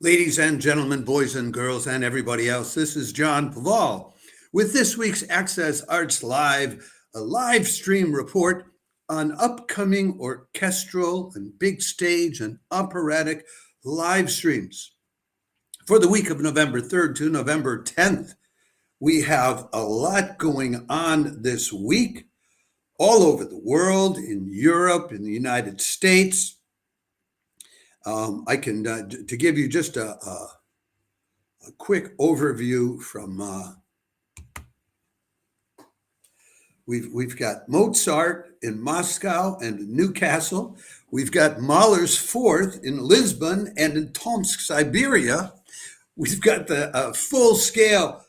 Ladies and gentlemen, boys and girls, and everybody else, this is John Paval with this week's Access Arts Live, a live stream report on upcoming orchestral and big stage and operatic live streams. For the week of November 3rd to November 10th, we have a lot going on this week all over the world, in Europe, in the United States. I can, to give you just a quick overview from, we've got Mozart in Moscow and Newcastle. We've got Mahler's Fourth in Lisbon and in Tomsk, Siberia. We've got the full-scale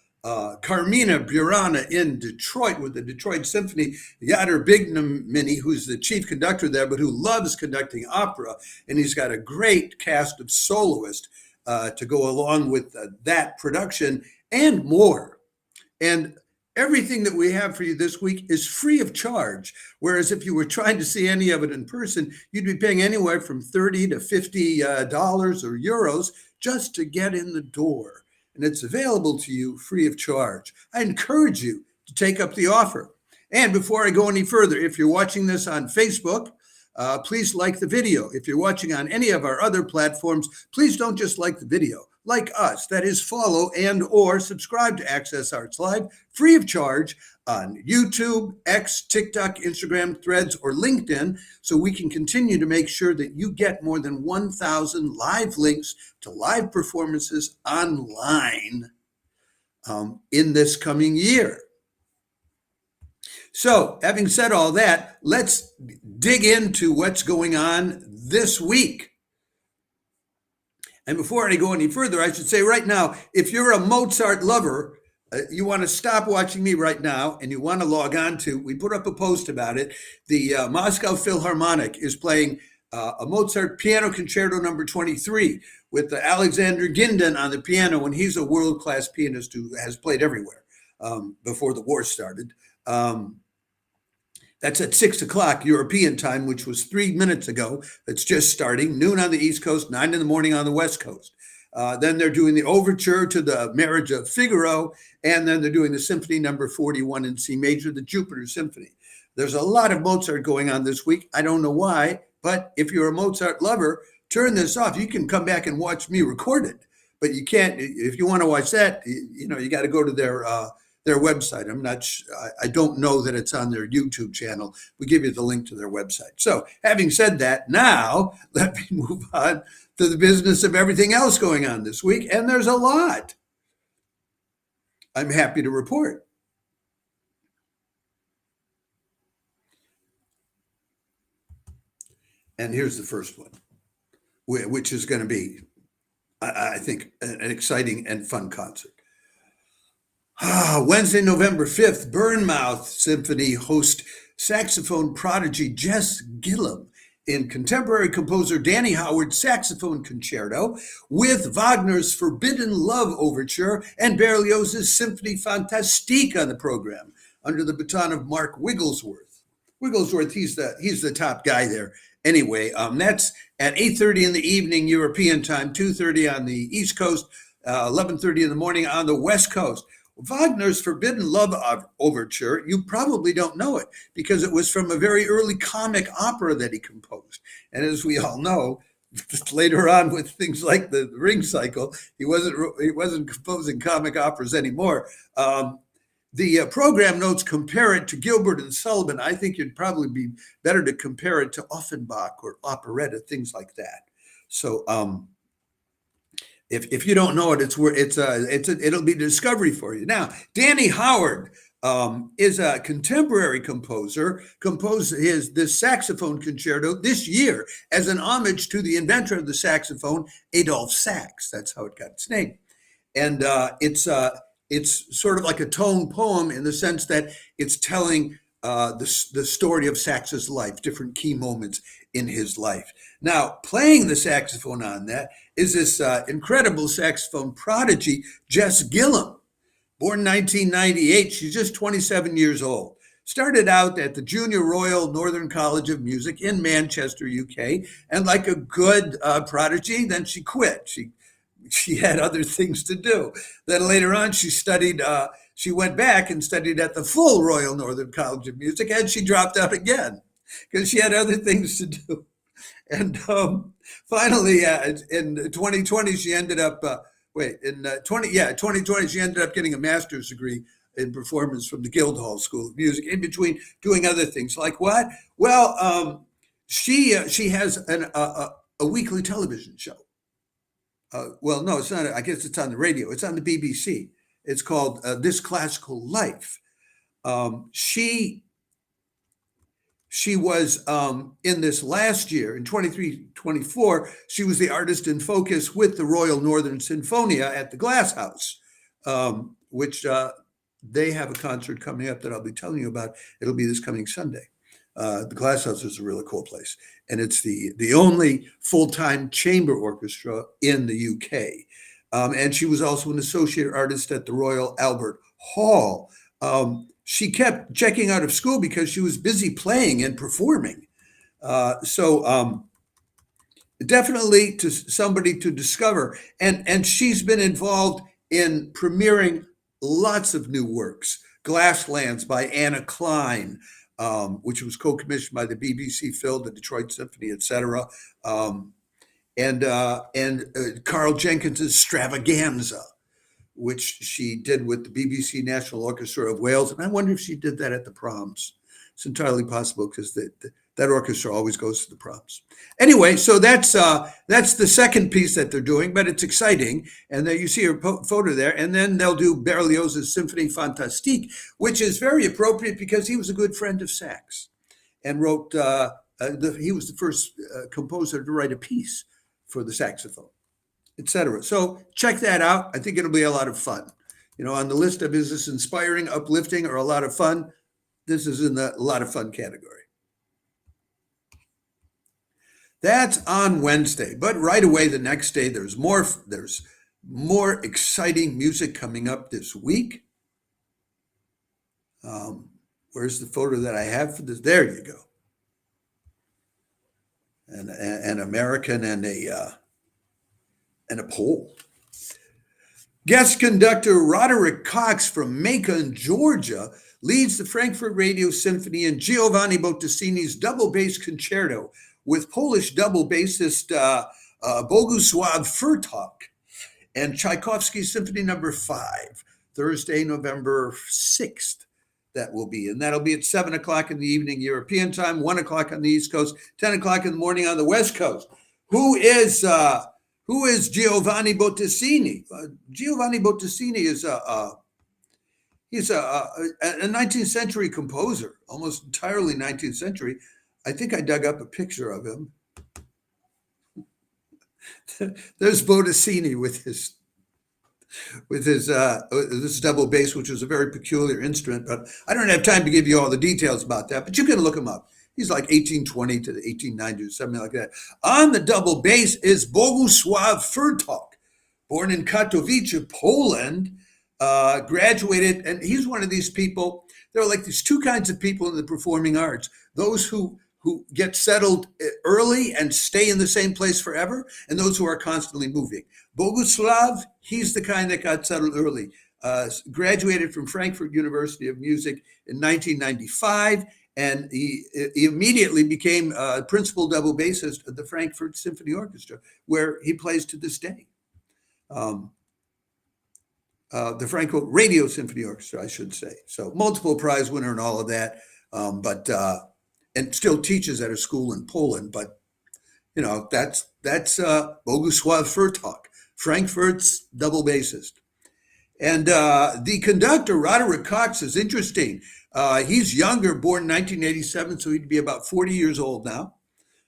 Carmina Burana in Detroit with the Detroit Symphony, Artbene, who's the chief conductor there, but who loves conducting opera. And he's got a great cast of soloists to go along with that production and more. And everything that we have for you this week is free of charge. Whereas if you were trying to see any of it in person, you'd be paying anywhere from $30 to $50 or euros just to get in the door. And it's available to you free of charge. I encourage you to take up the offer. And before I go any further, if you're watching this on Facebook, please like the video. If you're watching on any of our other platforms, please don't just like the video. Like us, that is follow and or subscribe to Access Arts Live free of charge on YouTube, X, TikTok, Instagram, Threads, or LinkedIn, so we can continue to make sure that you get more than 1,000 live links to live performances online in this coming year. So, having said all that, let's dig into what's going on this week. And before I go any further, I should say right now, if you're a Mozart lover, you want to stop watching me right now and you want to log on to, we put up a post about it. The Moscow Philharmonic is playing a Mozart Piano Concerto number 23 with Alexander Gindan on the piano, and he's a world-class pianist who has played everywhere before the war started. That's at 6 o'clock European time, which was 3 minutes ago. It's just starting, noon on the East Coast, 9 in the morning on the West Coast. Then they're doing the overture to the Marriage of Figaro, and then they're doing the Symphony number 41 in C major, the Jupiter Symphony. There's a lot of Mozart going on this week. I don't know why, but if you're a Mozart lover, turn this off. You can come back and watch me record it, but you can't, if you want to watch that, you got to go to their website. I don't know that it's on their YouTube channel. We give you the link to their website. So having said that, now let me move on to the business of everything else going on this week. And there's a lot. I'm happy to report. And here's the first one, which is going to be, I think, an exciting and fun concert. Wednesday, November 5th, Bournemouth Symphony host saxophone prodigy Jess Gillum in contemporary composer Danny Howard's saxophone concerto with Wagner's Forbidden Love Overture and Berlioz's Symphonie Fantastique on the program under the baton of Mark Wigglesworth. Wigglesworth, he's the top guy there. Anyway, that's at 8:30 in the evening European time, 2:30 on the East Coast, 11:30 in the morning on the West Coast. Wagner's Forbidden Love Overture, you probably don't know it because it was from a very early comic opera that he composed. And as we all know, later on with things like the Ring Cycle, he wasn't composing comic operas anymore. The program notes compare it to Gilbert and Sullivan. I think it'd probably be better to compare it to Offenbach or operetta, things like that. So, If you don't know it, it'll be a discovery for you. Now, Danny Howard is a contemporary composer, composed this saxophone concerto this year as an homage to the inventor of the saxophone, Adolphe Sax. That's how it got its name. And it's sort of like a tone poem in the sense that it's telling the story of Sax's life, different key moments in his life. Now, playing the saxophone on that is this incredible saxophone prodigy, Jess Gillum. Born 1998, she's just 27 years old. Started out at the Junior Royal Northern College of Music in Manchester, UK, and like a good prodigy, then she quit. She she had other things to do. Then later on, she went back and studied at the full Royal Northern College of Music, and she dropped out again because she had other things to do. And finally, in 2020, she ended up, 2020, she ended up getting a master's degree in performance from the Guildhall School of Music, in between doing other things. Like what? Well, she has a weekly television show. Well, no, it's not. I guess it's on the radio. It's on the BBC. It's called This Classical Life. She was in this last year, in 23-24, she was the artist in focus with the Royal Northern Sinfonia at the Glass House, which they have a concert coming up that I'll be telling you about. It'll be this coming Sunday. The Glass House is a really cool place, and it's the only full-time chamber orchestra in the UK. And she was also an associate artist at the Royal Albert Hall. She kept checking out of school because she was busy playing and performing. So definitely to somebody to discover. And she's been involved in premiering lots of new works. Glasslands by Anna Klein, which was co-commissioned by the BBC Phil, the Detroit Symphony, etc. And Carl Jenkins's Stravaganza, which she did with the BBC National Orchestra of Wales. And I wonder if she did that at the proms. It's entirely possible because that orchestra always goes to the proms. Anyway, so that's the second piece that they're doing, but it's exciting. And there you see her photo there. And then they'll do Berlioz's Symphonie Fantastique, which is very appropriate because he was a good friend of Sachs and wrote, he was the first composer to write a piece for the saxophone, etc. So check that out. I think it'll be a lot of fun. On the list of is this inspiring, uplifting, or a lot of fun, this is in the a lot of fun category. That's on Wednesday, but right away the next day there's more exciting music coming up this week. Where's the photo that I have for this? There you go. An American and a Pole. Guest conductor Roderick Cox from Macon, Georgia, leads the Frankfurt Radio Symphony in Giovanni Bottesini's double bass concerto with Polish double bassist Bogusław Furtok and Tchaikovsky Symphony No. 5, Thursday, November 6th. That will be, and that'll be at 7 o'clock in the evening European time, 1 o'clock on the East Coast, 10 o'clock in the morning on the West Coast. Who is Giovanni Bottesini? Giovanni Bottesini is he's a 19th century composer, almost entirely 19th century. I think I dug up a picture of him. There's Bottesini with this double bass, which is a very peculiar instrument, but I don't have time to give you all the details about that, but you can look him up. He's like 1820 to the 1890s, something like that. On the double bass is Bogusław Furtok, born in Katowice, Poland, graduated, and he's one of these people. There are like these two kinds of people in the performing arts: those who get settled early and stay in the same place forever, and those who are constantly moving. Bogusław, he's the kind that got settled early. Graduated from Frankfurt University of Music in 1995, and he immediately became principal double bassist of the Frankfurt Symphony Orchestra, where he plays to this day. The Frankfurt Radio Symphony Orchestra, I should say. So multiple prize winner and all of that, and still teaches at a school in Poland. But that's Bogusław Furtok, Frankfurt's double bassist. And the conductor, Roderick Cox, is interesting. He's younger, born in 1987, so he'd be about 40 years old now,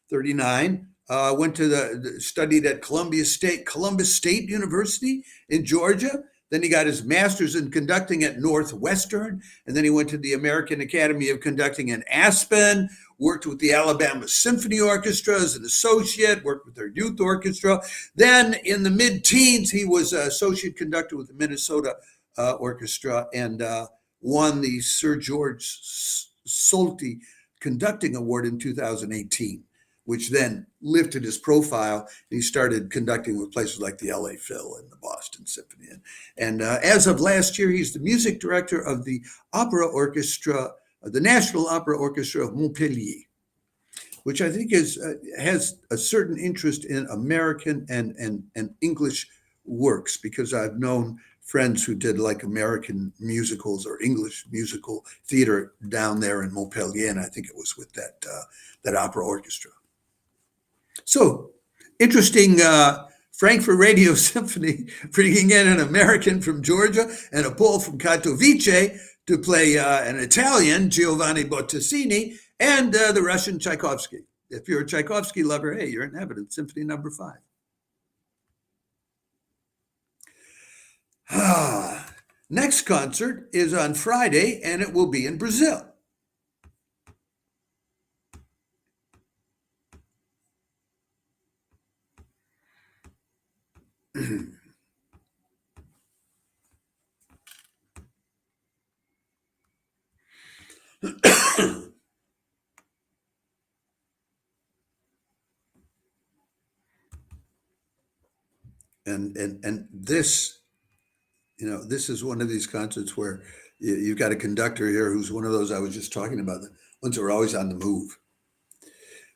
39. Went to studied at Columbus State University in Georgia. Then he got his master's in conducting at Northwestern, and then he went to the American Academy of Conducting in Aspen, worked with the Alabama Symphony Orchestra as an associate, worked with their youth orchestra. Then in the mid-teens, he was an associate conductor with the Minnesota Orchestra and won the Sir George Solti Conducting Award in 2018. which then lifted his profile. He started conducting with places like the LA Phil and the Boston Symphony. And as of last year, he's the music director of the Opera Orchestra, the National Opera Orchestra of Montpellier, which I think has a certain interest in American and English works, because I've known friends who did like American musicals or English musical theater down there in Montpellier, and I think it was with that opera orchestra. So interesting Frankfurt Radio Symphony bringing in an American from Georgia and a Pole from Katowice to play an Italian, Giovanni Bottesini, and the Russian Tchaikovsky. If you're a Tchaikovsky lover, hey, you're in heaven. It's Symphony number 5. Next concert is on Friday, and it will be in Brazil. And this, this is one of these concerts where you've got a conductor here who's one of those I was just talking about, the ones who are always on the move.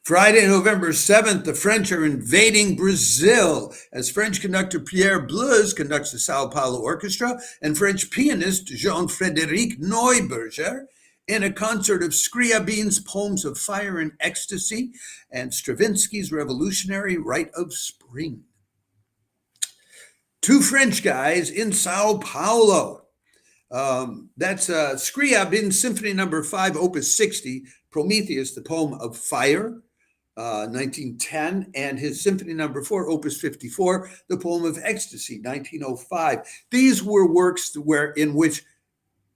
Friday, November 7th, the French are invading Brazil as French conductor Pierre Bleuse conducts the Sao Paulo Orchestra and French pianist Jean-Frédéric Neuberger in a concert of Scriabin's Poems of Fire and Ecstasy and Stravinsky's Revolutionary Rite of Spring. 2 French guys in Sao Paulo. That's Scriabin Symphony number 5, Opus 60, Prometheus, the Poem of Fire, 1910, and his Symphony number 4, Opus 54, the Poem of Ecstasy, 1905. These were works in which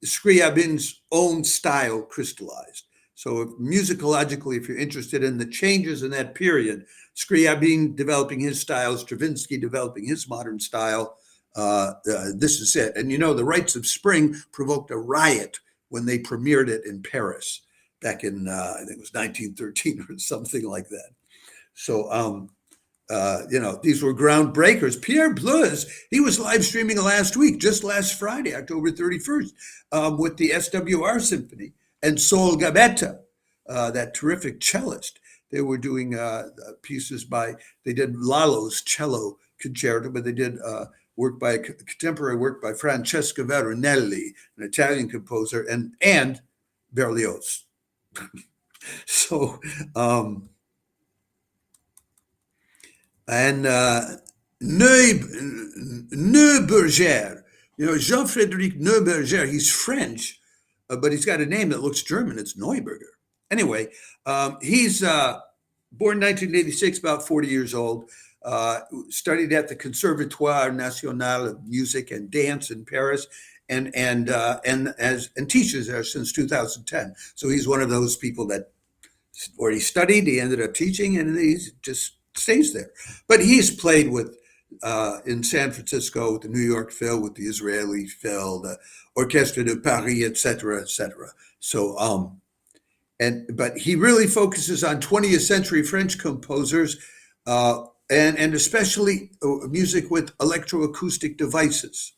Scriabin's own style crystallized. So musicologically, if you're interested in the changes in that period, Scriabin developing his style, Stravinsky developing his modern style, this is it. And the Rites of Spring provoked a riot when they premiered it in Paris back in, I think it was 1913 or something like that. So, these were groundbreakers. Pierre Bleuse, he was live streaming just last Friday, October 31st, with the SWR Symphony and Sol Gabetta, that terrific cellist. They were doing pieces they did Lalo's cello concerto, but they did contemporary work by Francesca Veronelli, an Italian composer, and Berlioz. So, Neuberger, Jean-Frédéric Neuberger, he's French, but he's got a name that looks German. It's Neuberger. Anyway, he's born 1986, about 40 years old, studied at the Conservatoire National of Music and Dance in Paris, and teaches there since 2010. So he's one of those people where he studied, he ended up teaching, and he just stays there. But he's played with in San Francisco with the New York Phil, with the Israeli Phil, the Orchestra de Paris, etc., etc. So, but he really focuses on 20th century French composers, and especially music with electroacoustic devices.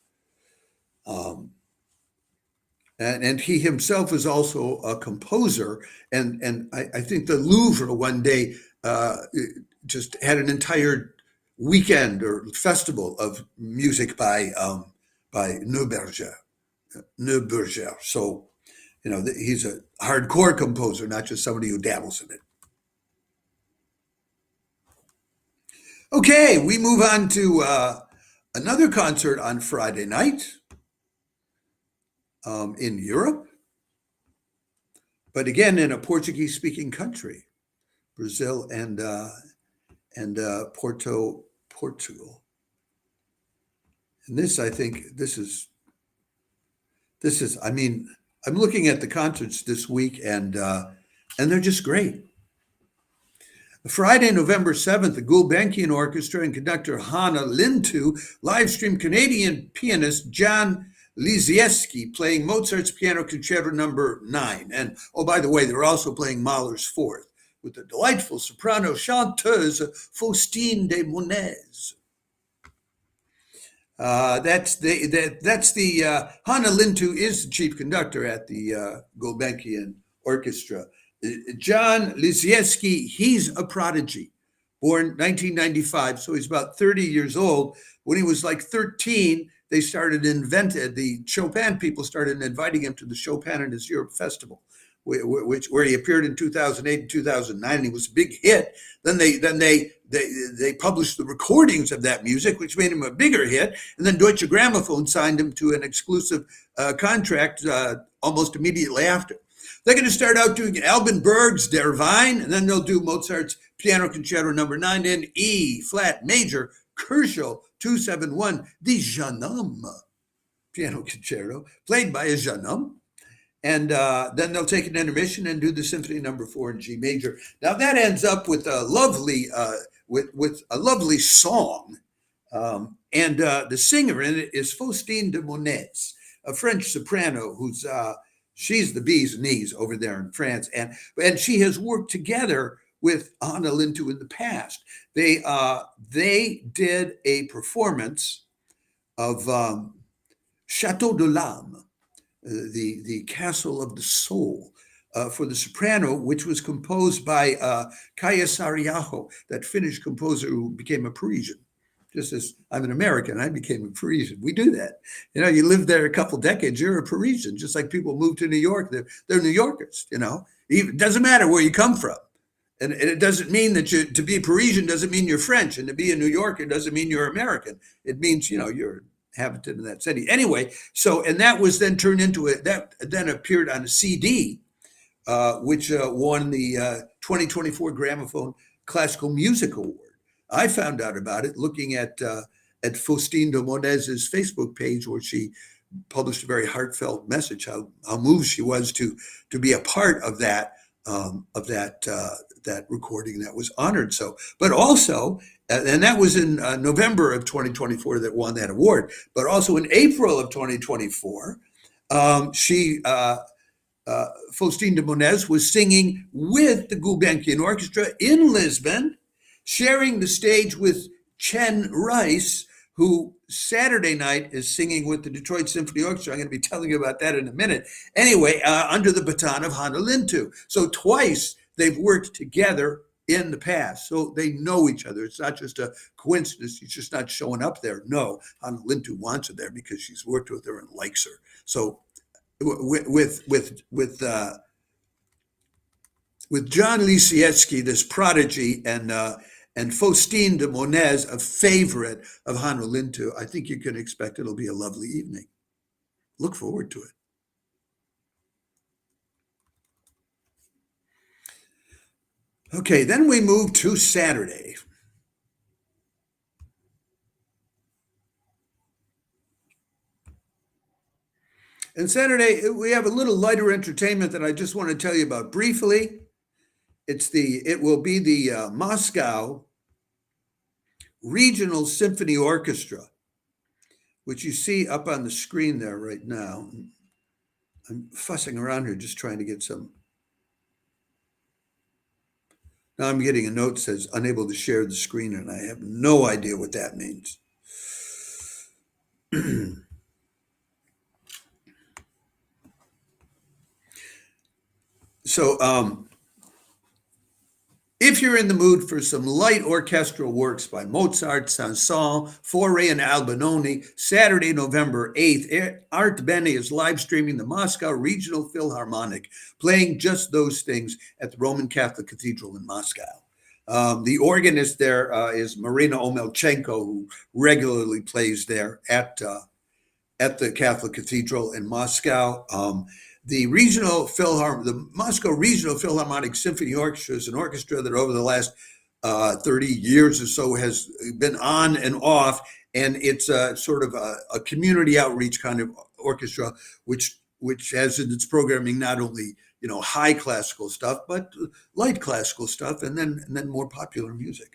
And he himself is also a composer, and I think the Louvre one day just had an entire weekend or festival of music by Neuberger. So, he's a hardcore composer, not just somebody who dabbles in it. Okay, we move on to another concert on Friday night in Europe, but again in a Portuguese-speaking country, Brazil and Portugal. And I think this is. I mean, I'm looking at the concerts this week, and they're just great. Friday, November 7th, the Gulbenkian Orchestra and conductor Hanna Lintu live stream Canadian pianist John Lisieski playing Mozart's Piano Concerto number 9. And, oh, by the way, they're also playing Mahler's 4th, with the delightful soprano chanteuse Faustine de Monez. That's the Hanna Lintu is the chief conductor at the Gulbenkian Orchestra. John Lisieski, he's a prodigy, born 1995, so he's about 30 years old. When he was like 13, they the Chopin people started inviting him to the Chopin in his Europe Festival, where he appeared in 2008 and 2009. He was a big hit. Then they published the recordings of that music, which made him a bigger hit. And then Deutsche Grammophon signed him to an exclusive contract almost immediately after. They're going to start out doing Alban Berg's Der Wein, and then they'll do Mozart's Piano Concerto No. 9 in E flat major, Köchel 271, the Jeune Homme Piano Concerto, played by a jeune homme. And then they'll take an intermission and do the Symphony No. 4 in G major. Now that ends up with a lovely with a lovely song, and the singer in it is Faustine de Monez, a French soprano who's she's the bee's knees over there in France, and she has worked together with Hanna Lintu in the past. They did a performance of Château de l'Âme, the Castle of the Soul, for the soprano, which was composed by Kaija Saariaho, that Finnish composer who became a Parisian. Just as I'm an American, I became a Parisian. We do that. You know, you live there a couple decades, you're a Parisian. Just like people move to New York, they're New Yorkers. You know, it doesn't matter where you come from. And it doesn't mean that to be Parisian doesn't mean you're French, and to be a New Yorker doesn't mean you're American. It means, you know, you're inhabitant in that city. Anyway, and that was then turned into that then appeared on a CD, which won the 2024 Gramophone Classical Music Award. I found out about it looking at Faustine de Monez's Facebook page, where she published a very heartfelt message, how moved she was to be a part of that that recording that was honored. So, but also, and that was in November of 2024 that won that award. But also in April of 2024, Faustine de Monez was singing with the Gulbenkian Orchestra in Lisbon, sharing the stage with Chen Rice, who Saturday night is singing with the Detroit Symphony Orchestra. I'm going to be telling you about that in a minute. Anyway, under the baton of Hanna Lintu. So twice they've worked together in the past. So they know each other. It's not just a coincidence. She's just not showing up there. No, Hanna Lintu wants her there because she's worked with her and likes her. So with John Lisieski, this prodigy, and Faustine de Monez, a favorite of Hanna Lintu, I think you can expect it'll be a lovely evening. Look forward to it. Okay, then we move to Saturday. And Saturday, we have a little lighter entertainment that I just want to tell you about briefly. It will be the Moscow Regional Symphony Orchestra, which you see up on the screen there right now. I'm fussing around here just trying to get some. Now I'm getting a note that says unable to share the screen, and I have no idea what that means. So, if you're in the mood for some light orchestral works by Mozart, Saëns, Fauré, and Albinoni, Saturday, November 8th, Artbene is live streaming the Moscow Regional Philharmonic, playing just those things at the Roman Catholic Cathedral in Moscow. The organist there is Marina Omelchenko, who regularly plays there at the Catholic Cathedral in Moscow. The Moscow Regional Philharmonic Symphony Orchestra is an orchestra that over the last 30 years or so has been on and off, and it's sort of a community outreach kind of orchestra, which has in its programming not only high classical stuff, but light classical stuff, and then more popular music.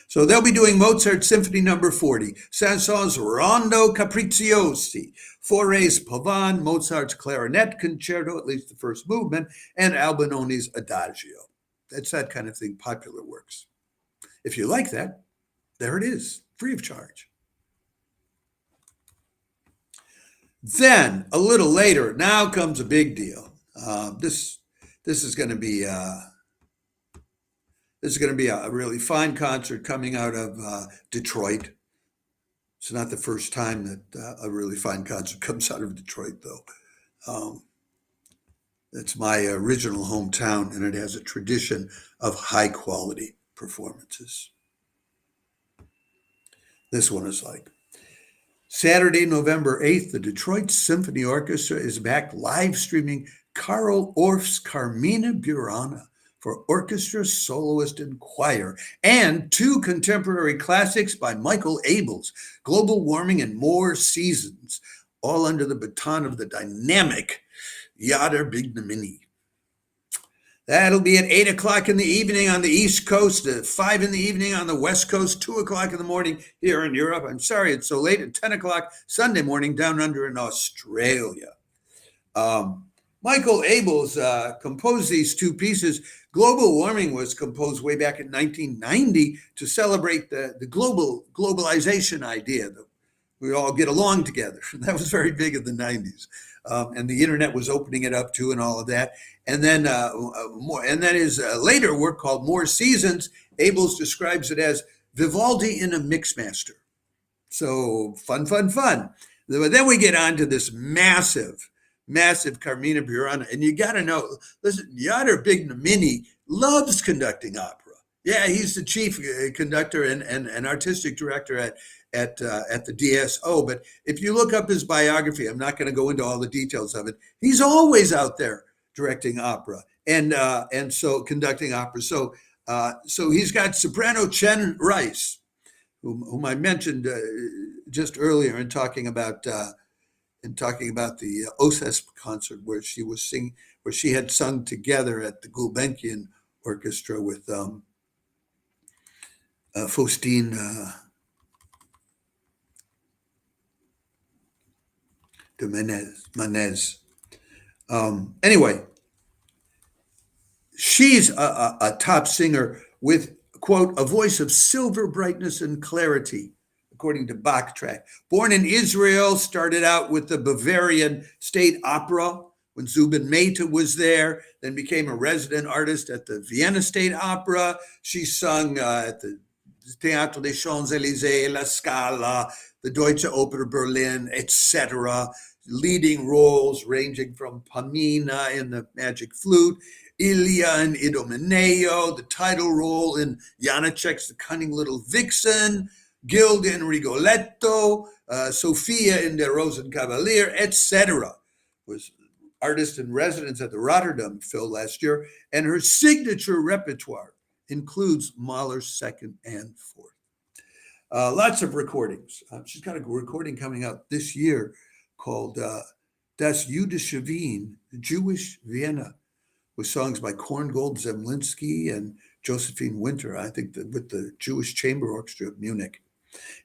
So they'll be doing Mozart's Symphony No. 40, Saint-Saëns' Rondo Capricciosi, Fauré's Pavane, Mozart's Clarinet Concerto, at least the first movement, and Albinoni's Adagio. It's that kind of thing, popular works. If you like that, there it is, free of charge. Then a little later, now comes a big deal. This is going to be a really fine concert coming out of Detroit. It's not the first time that a really fine concert comes out of Detroit, though. It's my original hometown, and it has a tradition of high quality performances. This one is like Saturday, November 8th, the Detroit Symphony Orchestra is back live streaming Karl Orff's Carmina Burana for orchestra, soloist, and choir, and 2 contemporary classics by Michael Abels, Global Warming and More Seasons, all under the baton of the dynamic Yadar Bignamini. That'll be at 8 o'clock in the evening on the East Coast, at 5 in the evening on the West Coast, 2 o'clock in the morning here in Europe. I'm sorry it's so late, at 10 o'clock Sunday morning down under in Australia. Michael Abels composed these 2 pieces. Global Warming was composed way back in 1990 to celebrate the globalization idea that we all get along together. That was very big in the 90s. And the internet was opening it up too and all of that. And then his later work called More Seasons, Abels describes it as Vivaldi in a mixmaster. So fun. But then we get on to this massive Carmina Burana. And you got to know, listen, Yadar Bignamini loves conducting opera. Yeah, he's the chief conductor and artistic director at the DSO. But if you look up his biography, I'm not going to go into all the details of it. He's always out there directing opera and so conducting opera. So he's got soprano Chen Rice, whom I mentioned just earlier in talking about the OSESP concert where she had sung together at the Gulbenkian Orchestra with Faustine de Manez. Anyway, she's a top singer with, quote, a voice of silver brightness and clarity, according to Bach track. Born in Israel, started out with the Bavarian State Opera when Zubin Mehta was there, then became a resident artist at the Vienna State Opera. She sung at the Théâtre des Champs-Élysées, La Scala, the Deutsche Oper Berlin, etc., leading roles ranging from Pamina in The Magic Flute, Ilya in Idomeneo, the title role in Janacek's The Cunning Little Vixen, Gilda in Rigoletto, Sophia in Der Rosenkavalier, etc. Was artist in residence at the Rotterdam Phil last year, and her signature repertoire includes Mahler's second and fourth. Lots of recordings. She's got a recording coming out this year called Das Jüdische Wien, Jewish Vienna, with songs by Korngold Zemlinsky and Josephine Winter, I think with the Jewish Chamber Orchestra of Munich.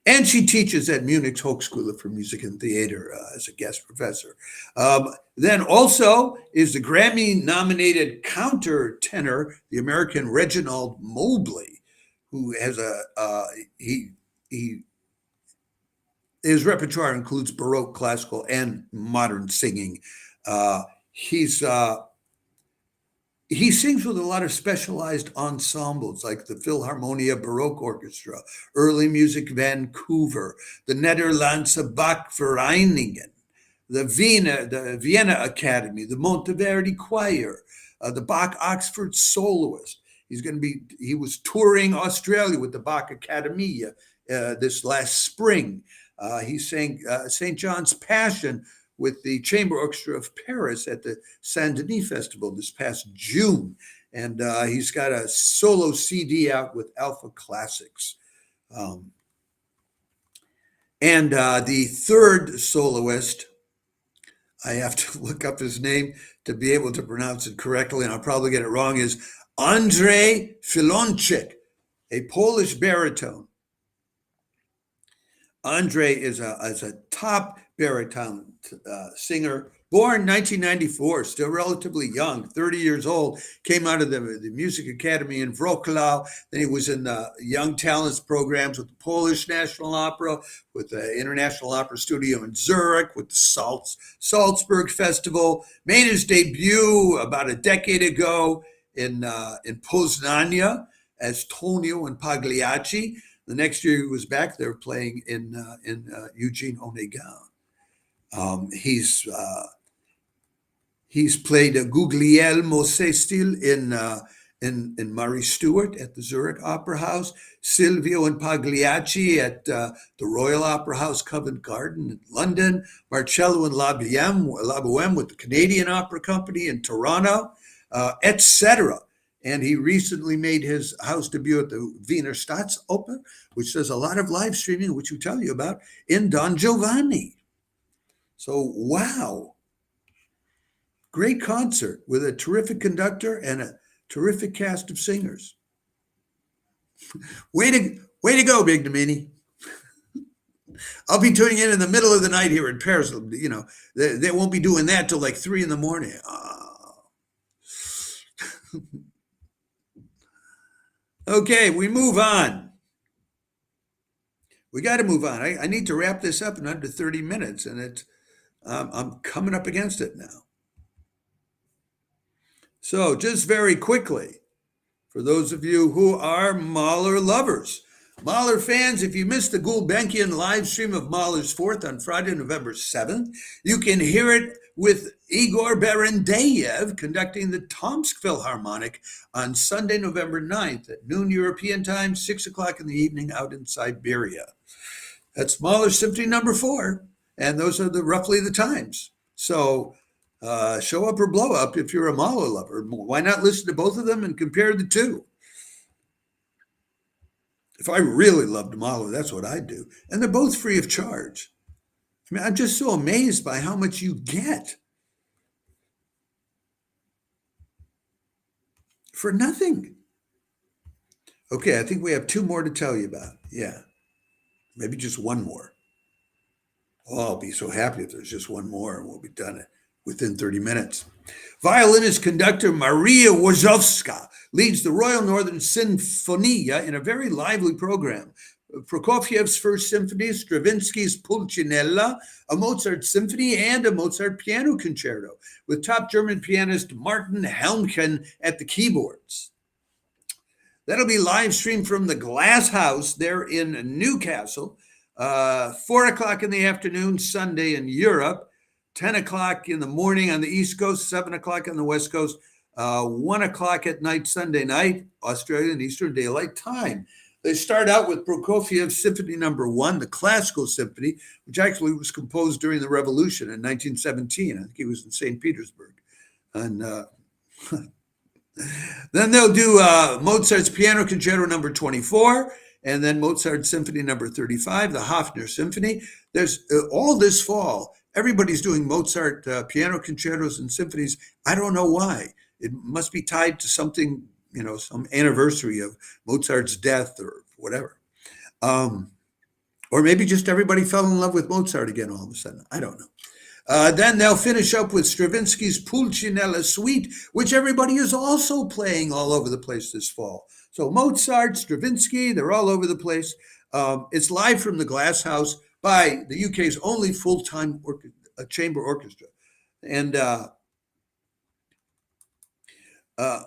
And she teaches at Munich's Hochschule for Music and Theater as a guest professor. Then also is the Grammy-nominated countertenor, the American Reginald Mobley, who has his repertoire includes Baroque, classical, and modern singing. He sings with a lot of specialized ensembles like the Philharmonia Baroque Orchestra, Early Music Vancouver, the Nederlandse Bachvereniging, the Vienna Academy, the Monteverdi Choir, the Bach Oxford Soloist. He was touring Australia with the Bach Academy this last spring. He sang St. John's Passion with the Chamber Orchestra of Paris at the Saint-Denis Festival this past June. And he's got a solo CD out with Alpha Classics. And the third soloist, I have to look up his name to be able to pronounce it correctly, and I'll probably get it wrong, is Andrzej Filonczyk, a Polish baritone. Andrzej is a top baritone singer, Born 1994, still relatively young, 30 years old, came out of the Music Academy in Wrocław. Then he was in the Young Talents programs with the Polish National Opera, with the International Opera Studio in Zurich, with the Salzburg Festival. Made his debut about a decade ago in Poznania as Tonio and Pagliacci. The next year he was back there playing in Eugene Onegin. He's played Guglielmo Sestil in Murray Stuart at the Zurich Opera House, Silvio and Pagliacci at the Royal Opera House, Covent Garden in London, Marcello and La Boheme with the Canadian Opera Company in Toronto, etc. And he recently made his house debut at the Wiener Staatsoper, which does a lot of live streaming, which we tell you about, in Don Giovanni. So, wow. Great concert with a terrific conductor and a terrific cast of singers. Way to go, Big Domini. I'll be tuning in the middle of the night here in Paris. You know, they won't be doing that till like 3 a.m. Okay, we move on. We got to move on. I need to wrap this up in under 30 minutes, and I'm coming up against it now. So just very quickly, for those of you who are Mahler lovers, Mahler fans, if you missed the Gulbenkian live stream of Mahler's Fourth on Friday, November 7th, you can hear it with Igor Berendeyev conducting the Tomsk Philharmonic on Sunday, November 9th at noon European time, 6 o'clock in the evening out in Siberia. That's Mahler Symphony number 4, and those are roughly the times. So show up or blow up if you're a Mahler lover. Why not listen to both of them and compare the two? If I really loved Mahler, that's what I'd do. And they're both free of charge. I mean, I'm just so amazed by how much you get for nothing. Okay, I think we have 2 more to tell you about. Yeah, maybe just 1 more. Oh, I'll be so happy if there's just 1 more and we'll be done within 30 minutes. Violinist conductor Maria Wojciechowska leads the Royal Northern Sinfonia in a very lively program. Prokofiev's First Symphony, Stravinsky's Pulcinella, a Mozart Symphony, and a Mozart Piano Concerto, with top German pianist Martin Helmken at the keyboards. That'll be live streamed from the Glass House there in Newcastle, 4 o'clock in the afternoon, Sunday in Europe, 10 o'clock in the morning on the East Coast, 7 o'clock on the West Coast, 1 o'clock at night, Sunday night, Australian Eastern Daylight Time. They start out with Prokofiev's Symphony number 1, the classical symphony, which actually was composed during the Revolution in 1917. I think he was in St. Petersburg. And then they'll do Mozart's Piano Concerto number 24, and then Mozart's Symphony number 35, the Hofner Symphony. There's all this fall, everybody's doing Mozart piano concertos and symphonies. I don't know why. It must be tied to something, some anniversary of Mozart's death or whatever. Or maybe just everybody fell in love with Mozart again all of a sudden. I don't know. Then they'll finish up with Stravinsky's Pulcinella Suite, which everybody is also playing all over the place this fall. So Mozart, Stravinsky, they're all over the place. It's live from the Glass House by the UK's only full-time chamber orchestra. And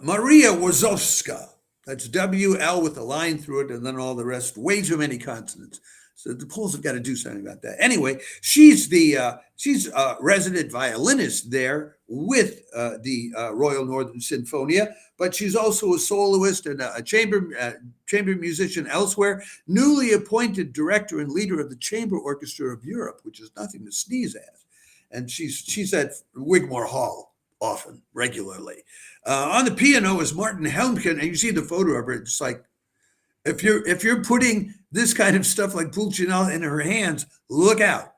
Maria Wojciechowska, that's WL with a line through it and then all the rest, way too many consonants. So the Poles have got to do something about that. Anyway, she's a resident violinist there with the Royal Northern Sinfonia, but she's also a soloist and a chamber musician elsewhere, newly appointed director and leader of the Chamber Orchestra of Europe, which is nothing to sneeze at. And she's at Wigmore Hall often, regularly. On the piano is Martin Helmken, and you see the photo of her. It's like, if you're putting this kind of stuff like Pulcinella in her hands, look out.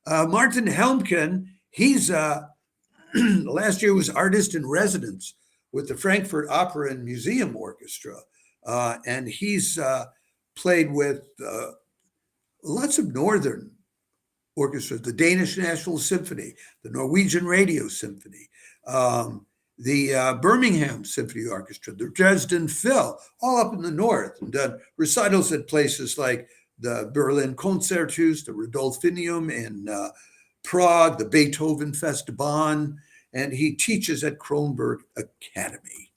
Martin Helmken, he's last year was artist in residence with the Frankfurt Opera and Museum Orchestra, and he's played with lots of northern orchestras, the Danish National Symphony, the Norwegian Radio Symphony, the Birmingham Symphony Orchestra, the Dresden Phil, all up in the north, and done recitals at places like the Berlin Concerthus, the Rudolfinum in Prague, the Beethoven Fest Bonn, and he teaches at Kronberg Academy.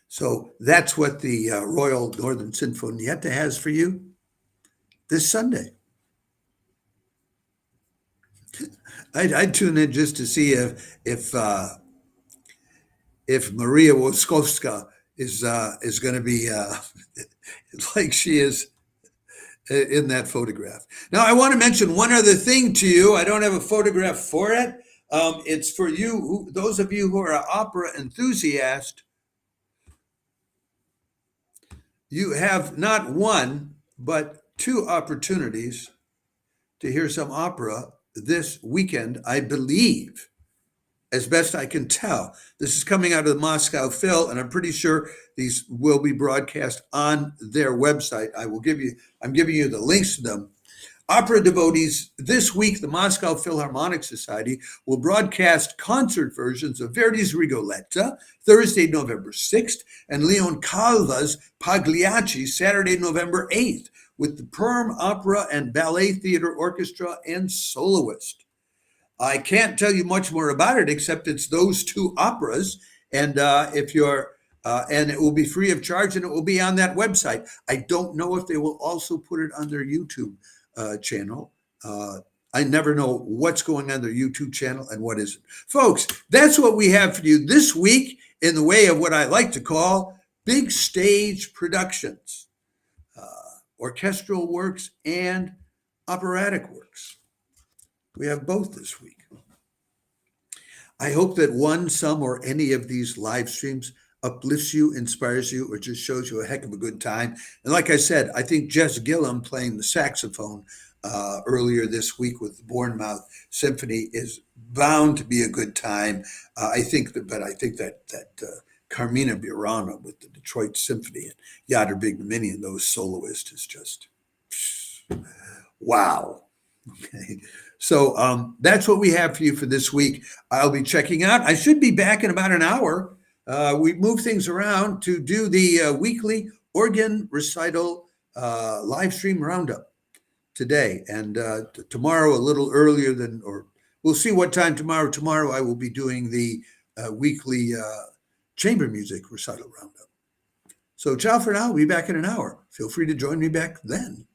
So that's what the Royal Northern Sinfonietta has for you this Sunday. I'd tune in just to see if Maria Woskowska is going to be like she is in that photograph. Now, I want to mention one other thing to you. I don't have a photograph for it. It's for you, those of you who are opera enthusiasts. You have not one, but two opportunities to hear some opera this weekend, I believe, as best I can tell. This is coming out of the Moscow Phil, and I'm pretty sure these will be broadcast on their website. I'm giving you the links to them. Opera devotees, this week, the Moscow Philharmonic Society will broadcast concert versions of Verdi's Rigoletto, Thursday, November 6th, and Leon Calva's Pagliacci, Saturday, November 8th, with the Perm Opera and Ballet Theater Orchestra and soloist. I can't tell you much more about it, except it's those two operas, and and it will be free of charge, and it will be on that website. I don't know if they will also put it on their YouTube channel. I never know what's going on their YouTube channel and what isn't. Folks, that's what we have for you this week in the way of what I like to call big stage productions, orchestral works and operatic works. We have both this week. I hope that one, some, or any of these live streams uplifts you, inspires you, or just shows you a heck of a good time. And like I said, I think Jess Gillum playing the saxophone earlier this week with the Bournemouth Symphony is bound to be a good time. I think that Carmina Burana with the Detroit Symphony and Yadar Bignominian, those soloists, is just wow. Okay. So that's what we have for you for this week. I'll be checking out. I should be back in about an hour. We move things around to do the weekly organ recital live stream roundup today. And tomorrow, a little earlier than, or we'll see what time tomorrow. Tomorrow, I will be doing the weekly chamber music recital roundup. So ciao for now. I'll be back in an hour. Feel free to join me back then.